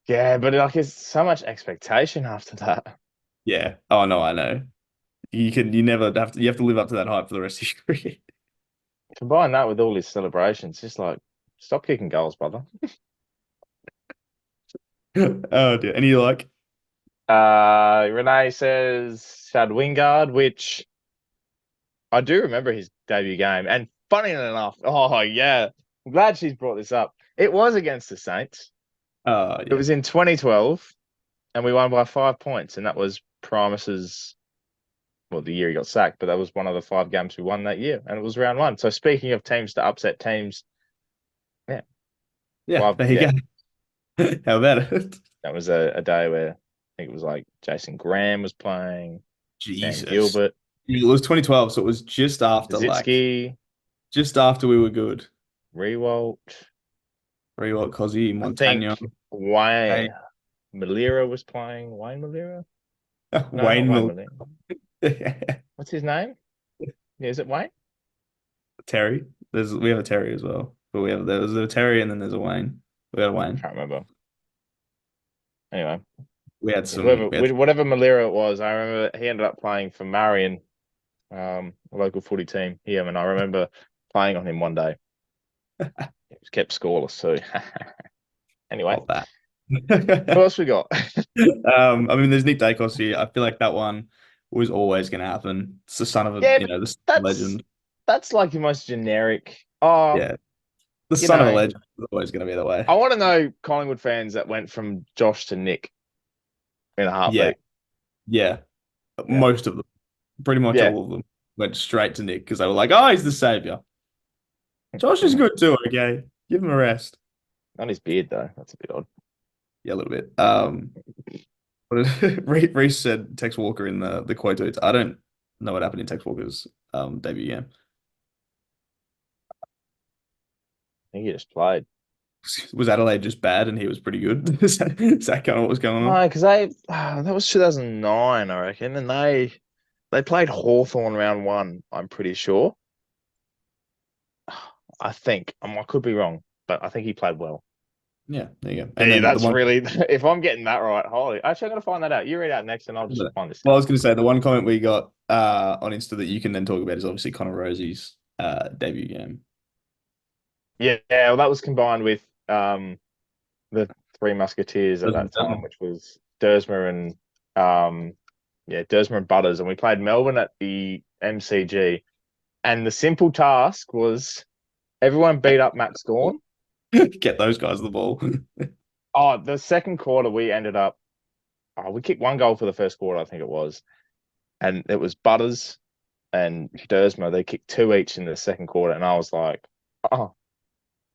Yeah, but like it's so much expectation after that. Yeah. Oh no, I know. You have to live up to that hype for the rest of your career. Combine that with all his celebrations, just like stop kicking goals, brother. Oh dear. And you like? Renee says Shad Wingard, which I do remember his debut game. And funny enough, oh yeah, I'm glad she's brought this up. It was against the Saints. Yeah. It was in 2012, and we won by 5 points, and that was Primus's. Well, the year he got sacked, but that was one of the 5 games we won that year, and it was round 1. So speaking of teams to upset teams, yeah, well, there you go. How about it? That was a day where I think it was like Jason Graham was playing, Jesus. Sam Gilbert. It was 2012, so it was just after Zitsky, just after we were good. Rewalt, Cozzy, Montagna. I think Wayne Malira was playing. Wayne Malira? No, Wayne Malira. What's his name? Is it Wayne? Terry. We have a Terry as well. But there's a Terry and then there's a Wayne. We had a Wayne. I can't remember. Anyway. We had some whatever Malira it was, I remember he ended up playing for Marion, a local footy team here, and I remember playing on him one day. He was kept scoreless too. Anyway. What else we got? I mean, there's Nick Dacos here. I feel like that one was always going to happen. It's the son of a legend. That's like the most generic. Oh, yeah. The son of a legend is always going to be the way. I want to know Collingwood fans that went from Josh to Nick in a heartbeat. Yeah. Most of them. Pretty much all of them went straight to Nick because they were like, oh, he's the savior. Josh is good too, okay? Give him a rest. Not his beard, though. That's a bit odd. Yeah, a little bit. Reese said Tex Walker in the quote tweets. I don't know what happened in Tex Walker's debut game. I think he just played. Was Adelaide just bad and he was pretty good? Is that kind of what was going on? No, because that was 2009, I reckon, and they played Hawthorn round 1. I'm pretty sure. I think I could be wrong, but I think he played well. Yeah, there you go. And that's really, if I'm getting that right, holy. Actually, I'm going to find that out. You read out next and I'll just find this. Well, I was going to say the one comment we got on Insta that you can then talk about is obviously Connor Rosie's debut game. Yeah, well, that was combined with the Three Musketeers at that time, Dersmer. which was Dersmer and Dersmer and Butters, and we played Melbourne at the MCG. And the simple task was everyone beat up Max Gawn. Get those guys the ball. Oh, the second quarter we ended up. Oh, we kicked one goal for the first quarter, I think it was, and it was Butters and Dersmer. They kicked two each in the second quarter, and I was like, oh,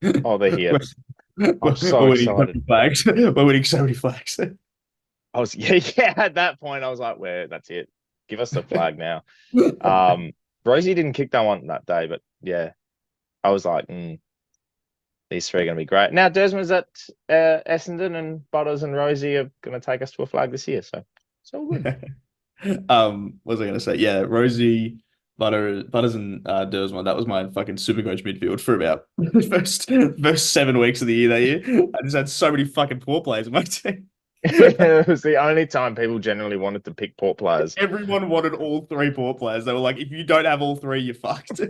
they're here. I'm so excited. Flags. We're winning so many flags. I was at that point I was like, that's it. Give us the flag now. Rosie didn't kick that one that day, but yeah, I was like, these three are going to be great. Now Desmond's at Essendon, and Butters and Rosie are going to take us to a flag this year, so it's all good. What was I going to say? Yeah, Rosie, Butters and Dersman. That was my fucking super coach midfield for about the first 7 weeks of the year that year. I just had so many fucking poor players in my team. It was the only time people generally wanted to pick port players. Everyone wanted all three port players. They were like, if you don't have all three, you're fucked.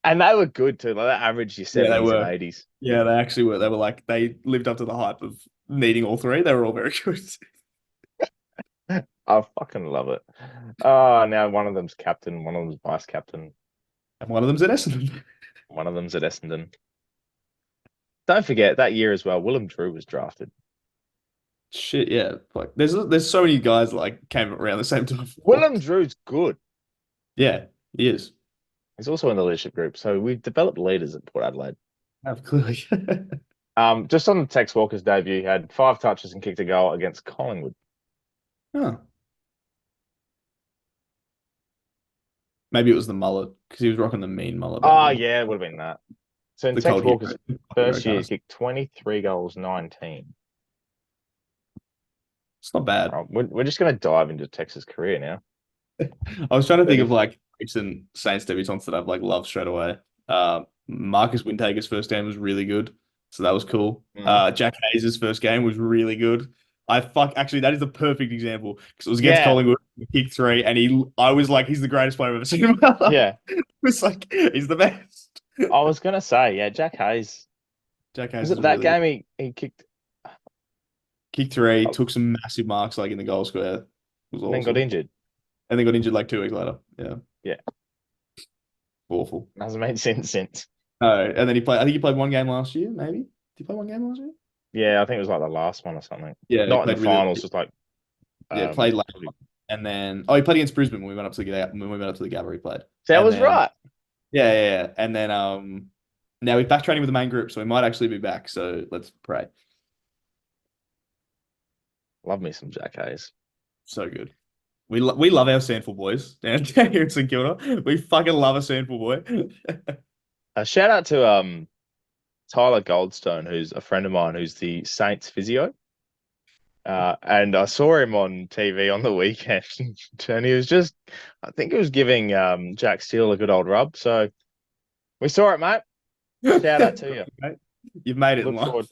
And they were good too. Like they averaged your 70s and 80s. Yeah, they actually were. They were like, they lived up to the hype of needing all three. They were all very good. I fucking love it. Oh, now one of them's captain, one of them's vice captain. And one of them's at Essendon. One of them's at Essendon. Don't forget that year as well, Willem Drew was drafted. Shit, yeah. Like there's so many guys like came around the same time. Willem Drew's good. Yeah, he is. He's also in the leadership group. So we've developed leaders at Port Adelaide. Clearly. Just on Tex Walker's debut, he had 5 touches and kicked a goal against Collingwood. Oh. Maybe it was the mullet because he was rocking the mean mullet. Oh, yeah, it would have been that. So in The Tex cold Walker's hero. first year, he kicked 23 goals, 19. It's not bad. Oh, we're just going to dive into Tex's career now. I was trying to think of like recent Saints debutants that I've like loved straight away. Marcus Wintager's first game was really good, so that was cool. Jack Hayes' first game was really good. Actually, that is the perfect example because it was against Collingwood, kick 3, and I was like, he's the greatest player I've ever seen in my life. Yeah, it's like he's the best. I was gonna say, yeah, Jack Hayes. Was it that really game he kicked? Kick 3, took some massive marks like in the goal square. It was awesome. Then got injured. And then got injured like 2 weeks later. Yeah. Yeah. Awful. Hasn't made sense since. No, and then I think he played one game last year, maybe. Did he play one game last year? Yeah, I think it was like the last one or something. Yeah. Not in the finals, just like played late. And then he played against Brisbane when we went up to the Gabba, he played. That was right. Yeah. And then now we're back training with the main group, so we might actually be back. So let's pray. Love me some Jack Hayes. So good. We love our Sandful boys down here in St Kilda. We fucking love a Sandful boy. A shout out to Tyler Goldstone, who's a friend of mine, who's the Saints physio. And I saw him on TV on the weekend, and he was I think he was giving Jack Steele a good old rub. So we saw it, mate. Shout out to you. You've made it in life.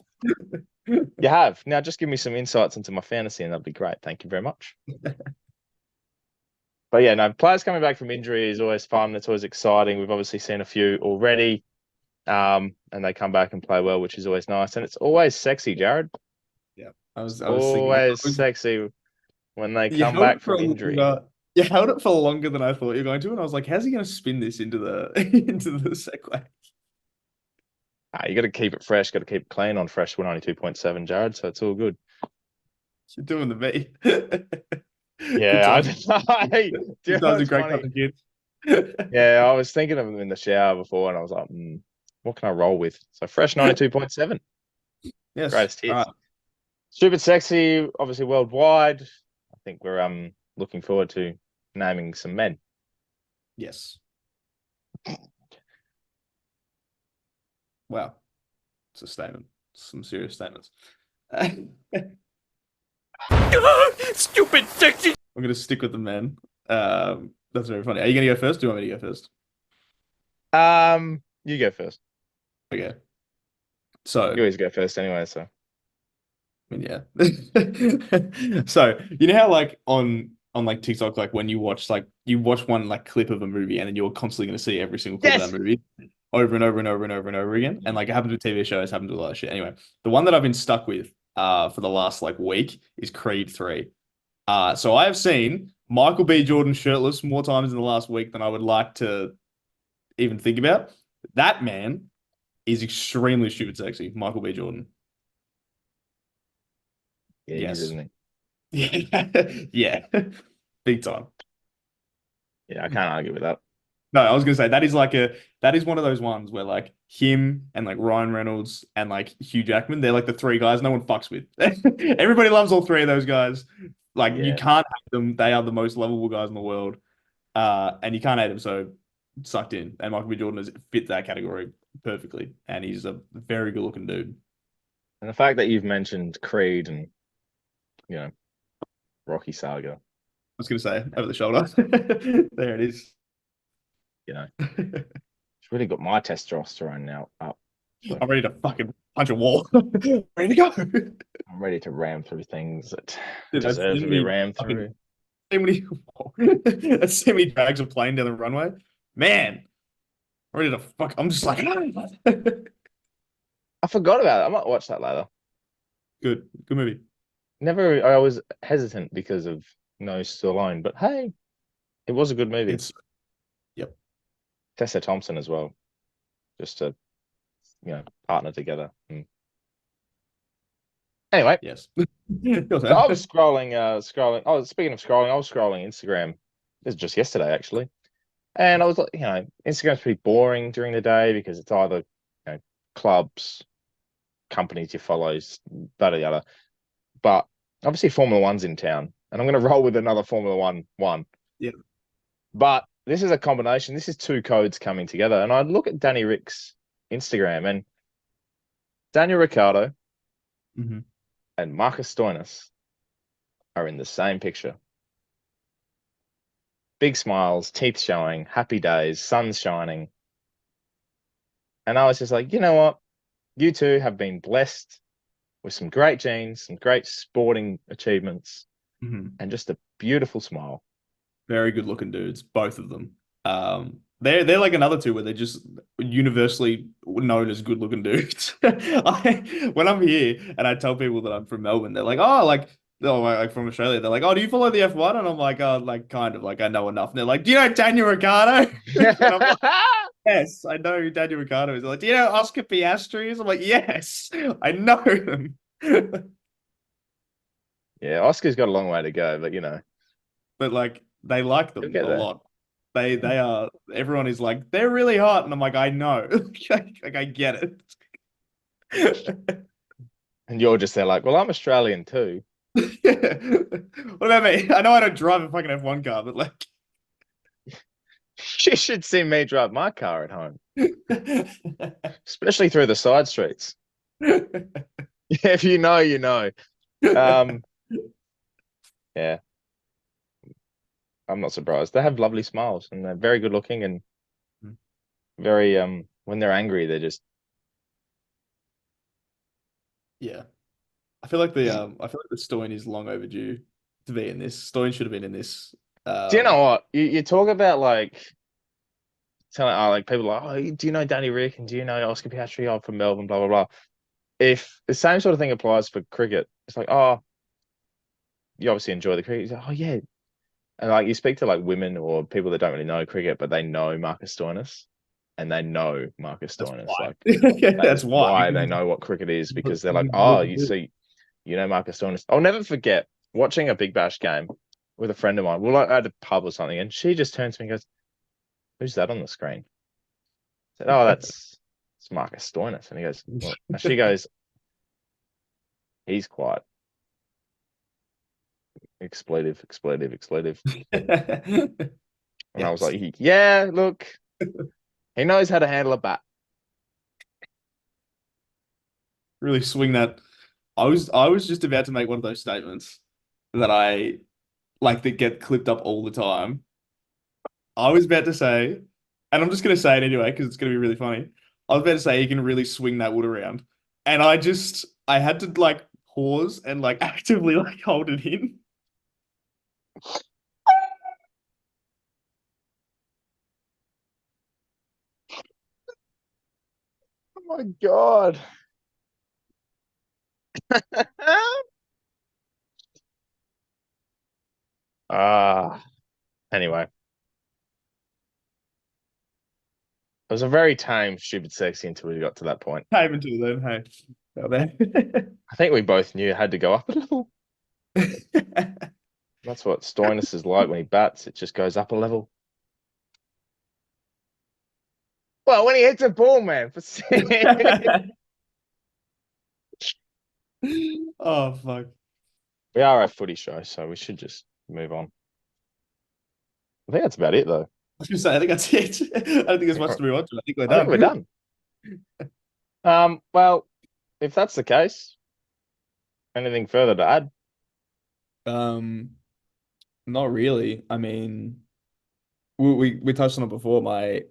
You have. Now just give me some insights into my fantasy, and that'd be great. Thank you very much. But yeah, no, players coming back from injury is always fun. It's always exciting. We've obviously seen a few already, and they come back and play well, which is always nice. And it's always sexy, Jared. Yeah, I was always sexy when they come back from injury. You held it for longer than I thought you were going to, and I was like, "How's he going to spin this into the segue?" You got to keep it fresh. Got to keep it clean on Fresh 192.7, Jared. So it's all good. You're doing the me. Yeah, That was a great couple of kids. Yeah, I was thinking of them in the shower before, and I was like, what can I roll with? So Fresh 92.7. Yes, greatest hits. Right. Stupid Sexy, obviously worldwide. I think we're looking forward to naming some men. Yes. Wow, it's a statement. Some serious statements. Stupid Sexy. I'm going to stick with the men. That's very funny. Are you going to go first? Do you want me to go first? You go first. Okay. So you always go first anyway. So I mean, yeah. So you know how like on like TikTok, like when you watch one like clip of a movie and then you're constantly going to see every single clip of that movie over and over and over and over and over again. And like it happens with TV shows, happens with a lot of shit. Anyway, the one that I've been stuck with for the last like week is Creed 3. So I have seen Michael B. Jordan shirtless more times in the last week than I would like to even think about. That man is extremely stupid sexy, Michael B. Jordan. Yeah, Yes. isn't Yeah. Yeah. Big time. he? Yeah, I can't argue with that. No, I was gonna say that is one of those ones where like him and like Ryan Reynolds and like Hugh Jackman, they're like the three guys no one fucks with. Everybody loves all three of those guys. Like you Yeah. can't hate them. They are the most lovable guys in the world. And you can't hate them, so sucked in. And Michael B. Jordan has fit that category perfectly. And he's a very good looking dude. And the fact that you've mentioned Creed and Rocky Saga, I was gonna say over the shoulder. There it is. it's really got my testosterone now up. So I'm ready to fucking punch a wall. Ready to go. I'm ready to ram through things that Dude, I've deserve to seen be me rammed fucking- through. So many, that's so many drags of plane down the runway. Man, I'm ready to fuck. I'm just like, I forgot about it. I might watch that later. good movie. I was hesitant because of no Stallone, but hey, it was a good movie. It's Tessa Thompson as well, just to partner together. Anyway, yes. so I was scrolling. Oh, speaking of scrolling, I was scrolling Instagram. This is just yesterday, actually, and I was like, Instagram's pretty boring during the day because it's either clubs, companies you follow, that or the other. But obviously, Formula One's in town, and I'm going to roll with another Formula One. Yeah. But this is a combination. This is two codes coming together, and I look at Danny Rick's Instagram, and Daniel Ricciardo Mhm. and Marcus Stoinis are in the same picture. Big smiles, teeth showing, happy days, sun's shining. And I was just like, you know what? You two have been blessed with some great genes, some great sporting achievements, Mhm. and just a beautiful smile. Very good looking dudes, both of them. They're like another two where they're just universally known as good looking dudes. When I'm here and I tell people that I'm from Melbourne, they're like, oh, like from Australia, they're like, oh, do you follow the F1? And I'm like, oh, like kind of like I know enough. And they're like, do you know Daniel Ricciardo? And I'm like, yes, I know who Daniel Ricciardo is. They're like, do you know Oscar Piastri? I'm like, yes, I know them. Yeah, Oscar's got a long way to go, but But like they like them You'll get a there. lot. They are everyone is like, they're really hot. And I'm like, I know. Like I get it. And you're just there like, well, I'm Australian too. What about me? I know I don't drive a fucking F1 car, but like You should see me drive my car at home, especially through the side streets. If you know, you know. Yeah, I'm not surprised. They have lovely smiles and they're very good looking and very when they're angry, they're just yeah. I feel like the Stoin is long overdue to be in this. Stoin should have been in this. Do you know what? You talk about like telling like people like, oh, do you know Danny Rick and do you know Oscar Piastri? I'm from Melbourne, blah blah blah. If the same sort of thing applies for cricket, it's like, oh, you obviously enjoy the cricket. Like, oh yeah. And like you speak to like women or people that don't really know cricket, but they know Marcus Stoinis and they know Marcus Stoinis. Like That's why they know what cricket is because they're like, oh, you see, Marcus Stoinis. I'll never forget watching a Big Bash game with a friend of mine. We're like at a pub or something, and she just turns to me and goes, "Who's that on the screen?" I said, "Oh, it's Marcus Stoinis." And he goes, well, and she goes, "He's quiet." Expletive. And I was like, yeah, look, he knows how to handle a bat. Really swing that. I was just about to make one of those statements that I like that get clipped up all the time. I was about to say, and I'm just gonna say it anyway because it's gonna be really funny. I was about to say he can really swing that wood around, and I had to like pause and like actively like hold it in. Oh my God. Anyway. It was a very tame, stupid, sexy until we got to that point. Time until then, hey. Out there. I think we both knew it had to go up a level. That's what Stoinis is like when he bats. It just goes up a level. Well, when he hits a ball, man. Oh, fuck. We are a footy show, so we should just move on. I think that's about it, though. I was going to say, I think that's it. I don't think there's much to move on to. I think we're I done. think we're done. Well, if that's the case, anything further to add? Not really. I mean, we touched on it before. My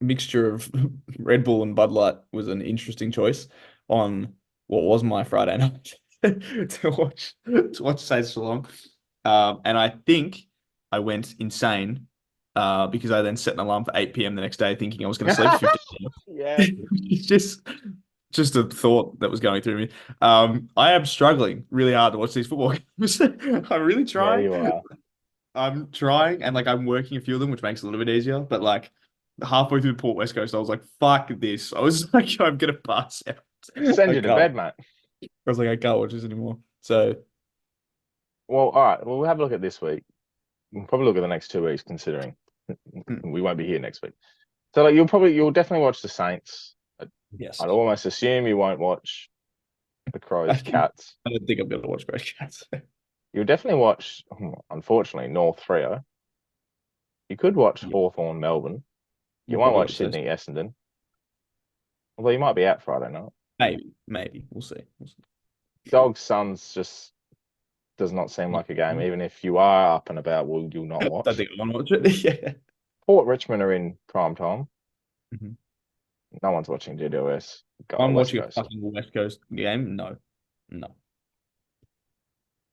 mixture of Red Bull and Bud Light was an interesting choice on what was my Friday night to watch Saints Geelong. And I think I went insane because I then set an alarm for 8 p.m. the next day thinking I was going to sleep 15 Yeah. It's just a thought that was going through me. I am struggling really hard to watch these football games. I'm really trying. Yeah, you are. I'm trying, and like I'm working a few of them, which makes it a little bit easier. But like halfway through Port West Coast, I was like, "Fuck this!" I was like, "I'm gonna pass out." Send you to bed, mate. I was like, "I can't watch this anymore." So, well, all right. Well, we'll have a look at this week. We'll probably look at the next 2 weeks, considering we won't be here next week. So, like, you'll definitely watch the Saints. yes, I'd almost assume you won't watch the Crows, Cats. I don't think I'm gonna watch Crows Cats. You'll definitely watch, unfortunately, North Freo. You could watch Yeah. Hawthorn, Melbourne. You We'll won't probably watch watch those. Sydney, Essendon. Although you might be out Friday night. Maybe. We'll see. Dogs, Suns just does not seem like a game. Even if you are up and about, will you not I watch? don't think I want to watch it. Yeah. Port Richmond are in prime time. Mhm. No one's watching GWS. I'm West watching a Coast. fucking West Coast game. No.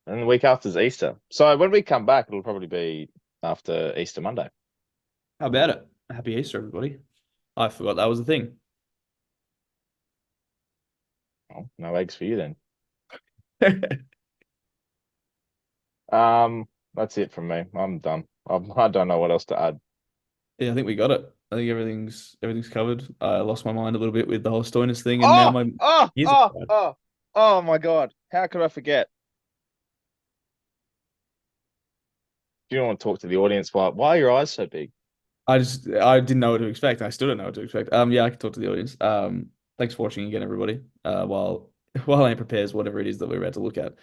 And the week after is Easter. So when we come back, it'll probably be after Easter Monday. How about it? Happy Easter, everybody. I forgot that was a thing. Oh, no eggs for you then. That's it from me. I'm done. I don't know what else to add. Yeah, I think we got it. I think everything's covered. I lost my mind a little bit with the whole Stoinis thing, and now my ears are tired. Oh my God. How could I forget? Do you want to talk to the audience? Why are your eyes so big? I didn't know what to expect. I still don't know what to expect. Yeah, I can talk to the audience. Thanks for watching again, everybody. While Ant prepares whatever it is that we're about to look at.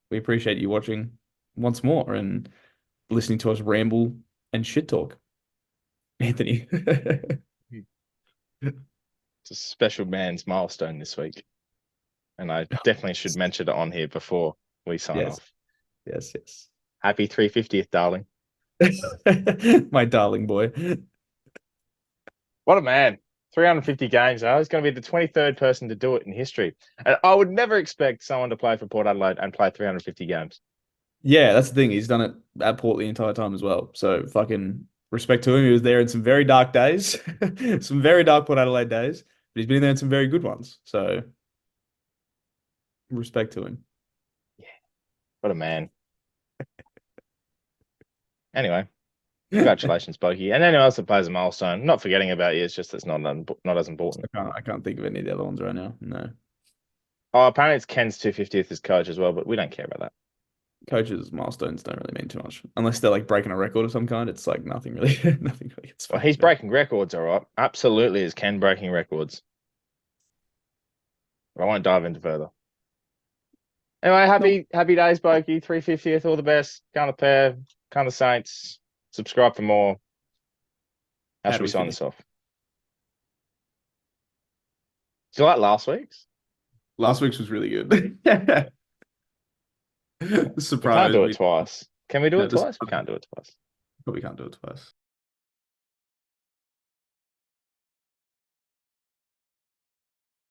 We appreciate you watching once more and listening to us ramble and shit talk. Anthony. It's a special man's milestone this week. And I definitely should mention it on here before we sign off. Yes. Happy 350th, darling. My darling boy. What a man. 350 games. He's going to be the 23rd person to do it in history. And I would never expect someone to play for Port Adelaide and play 350 games. Yeah, that's the thing. He's done it at Port the entire time as well. So fucking respect to him. He was there in some very dark days, some very dark Port Adelaide days, but he's been there in some very good ones. So respect to him. Yeah. What a man. Anyway, congratulations, Bogey. And anyone else that plays a milestone, not forgetting about you. It's just it's not as important. I can't think of any of the other ones right now. No. Oh, apparently it's Ken's 250th as coach as well, but we don't care about that. Coaches' milestones don't really mean too much unless they're like breaking a record of some kind. It's like nothing really. It's well, he's breaking records, all right. Absolutely, is Ken breaking records. I won't dive into further. Anyway, happy days, Bokey. 350th, all the best. Kind of pair, kind of Saints. Subscribe for more. How should we sign this off? Do you like last week's? Last week's was really good. Surprise! We can't do it twice. Can we do it twice? We can't do it twice. But we can't do it twice.